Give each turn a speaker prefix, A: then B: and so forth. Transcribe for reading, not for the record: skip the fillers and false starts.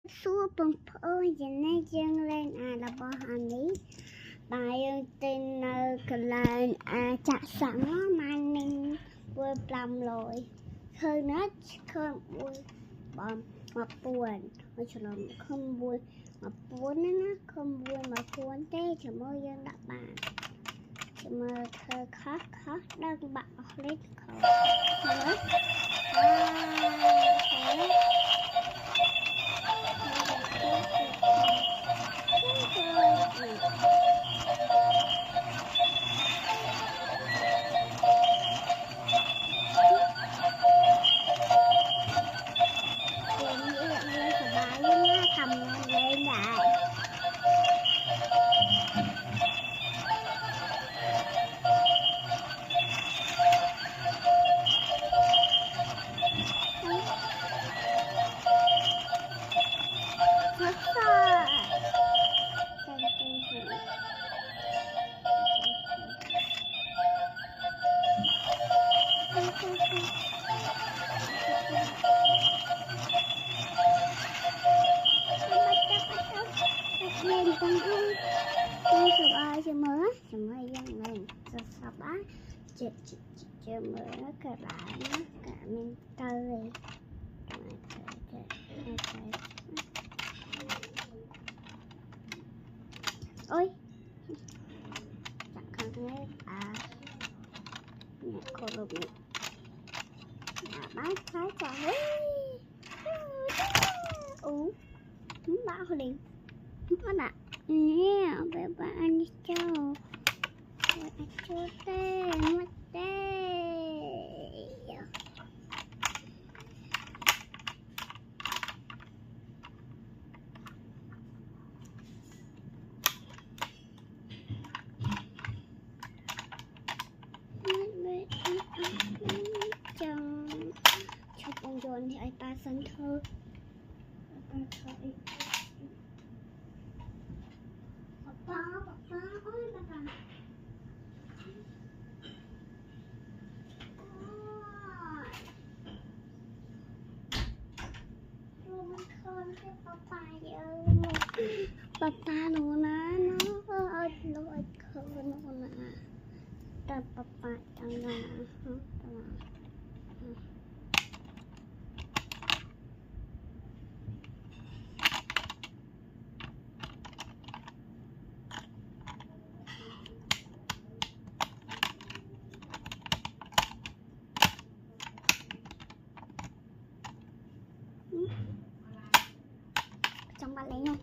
A: xua bông ơi giờ nay dương lên là bò hàng ní bà dương tin lên chặt sẵn mà nên vừa làm rồi khơi nát khơi buồn bom mà buồn mà cho nó không buồn mà buồn nó không buồn mà buồn thế chỉ mơ dương đã bàn chỉ mơ thơ khóc khóc đang bạo lên khổ lên con ơi con sụp ơi chưa mới dân lên sập á chưa mới cả bạn cả mình tơi ôi chẳng cần nghe nhạc cô lục bác thái quả bão liền các bạn nè bé bạn đi cho tê mất tê chồng chụp bông dồn thì anh ta sân thơ Papa ơi bà Papa nó nó ơi lôi khờ nó nè ta papa chẳng là trong bạn lấy này